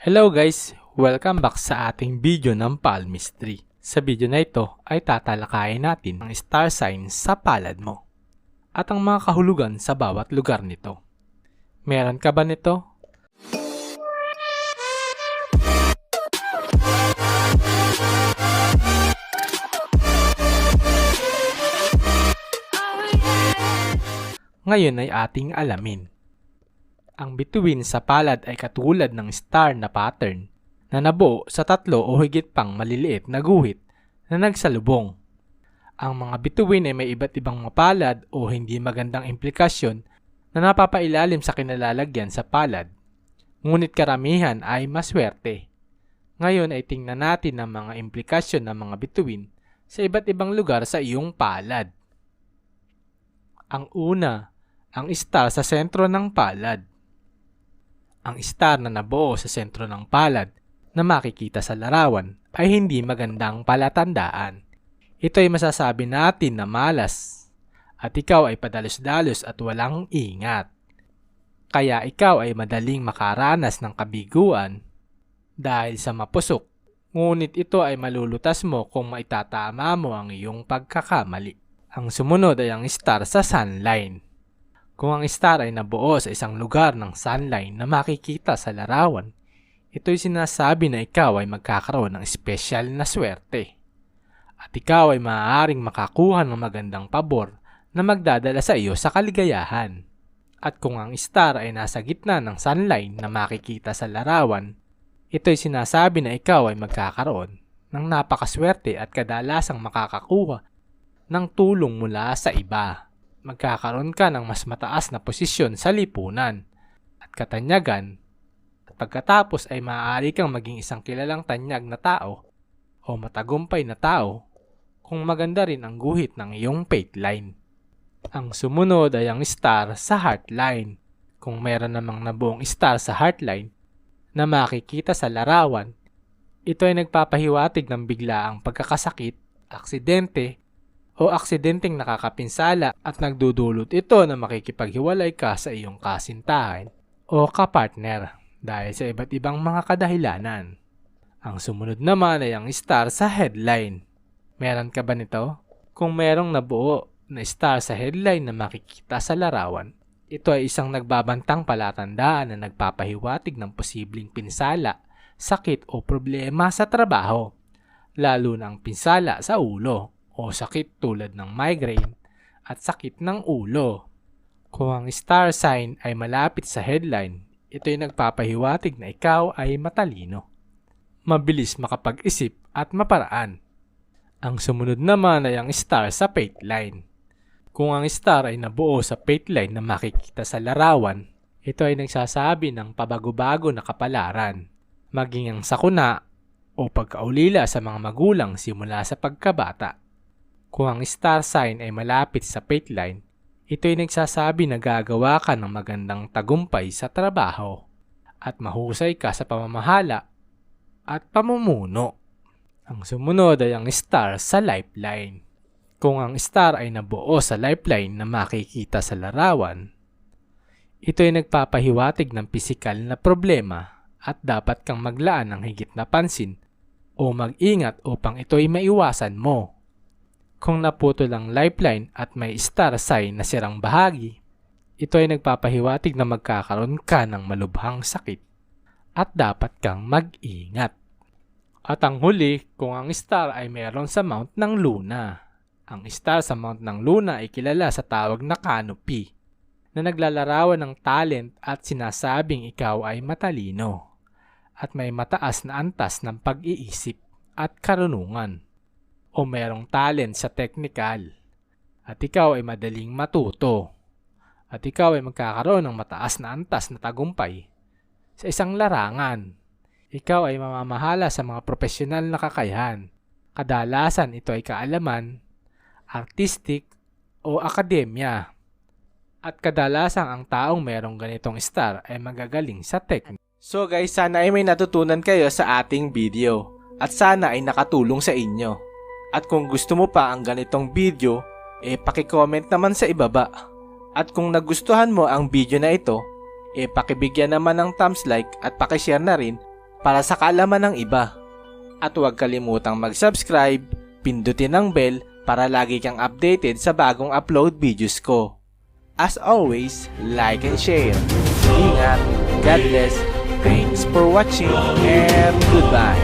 Hello guys! Welcome back sa ating video ng palmistry. Sa video na ito ay tatalakayin natin ang star sign sa palad mo at ang mga kahulugan sa bawat lugar nito. Meron ka ba nito? Ngayon ay ating alamin. Ang bituin sa palad ay katulad ng star na pattern na nabuo sa tatlo o higit pang maliliit na guhit na nagsalubong. Ang mga bituin ay may iba't ibang mapalad o hindi magandang implikasyon na napapailalim sa kinalalagyan sa palad. Ngunit karamihan ay maswerte. Ngayon ay tingnan natin ang mga implikasyon ng mga bituin sa iba't ibang lugar sa iyong palad. Ang una, ang star sa sentro ng palad. Ang star na nabuo sa sentro ng palad na makikita sa larawan ay hindi magandang palatandaan. Ito ay masasabi natin na malas at ikaw ay padalos-dalos at walang ingat. Kaya ikaw ay madaling makaranas ng kabiguan dahil sa mapusok, ngunit ito ay malulutas mo kung maitatama mo ang iyong pagkakamali. Ang sumunod ay ang star sa sunline. Kung ang star ay nabuo sa isang lugar ng sunline na makikita sa larawan, ito'y sinasabi na ikaw ay magkakaroon ng espesyal na swerte. At ikaw ay maaaring makakuha ng magandang pabor na magdadala sa iyo sa kaligayahan. At kung ang star ay nasa gitna ng sunline na makikita sa larawan, ito'y sinasabi na ikaw ay magkakaroon ng napakaswerte at kadalasang makakakuha ng tulong mula sa iba. Magkakaroon ka ng mas mataas na posisyon sa lipunan at katanyagan at pagkatapos ay maaari kang maging isang kilalang tanyag na tao o matagumpay na tao kung maganda rin ang guhit ng iyong fate line. Ang sumunod ay ang star sa heartline. Kung meron namang nabuong star sa heartline na makikita sa larawan, ito ay nagpapahiwatig ng biglaang pagkakasakit, aksidente, o aksidenteng nakakapinsala at nagdudulot ito na makikipaghiwalay ka sa iyong kasintahan o kapartner dahil sa iba't ibang mga kadahilanan. Ang sumunod naman ay ang star sa headline. Meron ka ba nito? Kung merong nabuo na star sa headline na makikita sa larawan, ito ay isang nagbabantang palatandaan na nagpapahiwatig ng posibleng pinsala, sakit o problema sa trabaho, lalo na ang pinsala sa ulo o sakit tulad ng migraine at sakit ng ulo. Kung ang star sign ay malapit sa headline, ito ay nagpapahiwatig na ikaw ay matalino, mabilis makapag-isip at maparaan. Ang sumunod naman ay ang star sa fate line. Kung ang star ay nabuo sa fate line na makikita sa larawan, ito ay nagsasabi ng pabago-bago na kapalaran, maging ang sakuna o pagkaulila sa mga magulang simula sa pagkabata. Kung ang star sign ay malapit sa fate line, ito ay nagsasabi na gagawa ka ng magandang tagumpay sa trabaho at mahusay ka sa pamamahala at pamumuno. Ang sumunod ay ang star sa lifeline. Kung ang star ay nabuo sa lifeline na makikita sa larawan, ito ay nagpapahiwatig ng pisikal na problema at dapat kang maglaan ng higit na pansin o mag-ingat upang ito ay maiwasan mo. Kung naputol ang lifeline at may star sign na sirang bahagi, ito ay nagpapahiwatig na magkakaroon ka ng malubhang sakit at dapat kang mag-ingat. At ang huli, kung ang star ay meron sa mount ng luna. Ang star sa mount ng luna ay kilala sa tawag na canopy, na naglalarawan ng talent at sinasabing ikaw ay matalino at may mataas na antas ng pag-iisip at karunungan, o merong talent sa technical, at ikaw ay madaling matuto, at ikaw ay magkakaroon ng mataas na antas na tagumpay sa isang larangan. Ikaw ay mamamahala sa mga profesional na kakayahan. Kadalasan ito ay kaalaman, artistic, o akademya. At kadalasang ang taong merong ganitong star ay magagaling sa technique. So guys, sana ay may natutunan kayo sa ating video, at sana ay nakatulong sa inyo. At kung gusto mo pa ang ganitong video, paki-comment naman sa ibaba. At kung nagustuhan mo ang video na ito, pakibigyan naman ng thumbs like at paki-share na rin para sa kaalaman ng iba. At huwag kalimutang mag-subscribe, pindutin ang bell para lagi kang updated sa bagong upload videos ko. As always, like and share. Ingat, God bless, thanks for watching, and goodbye.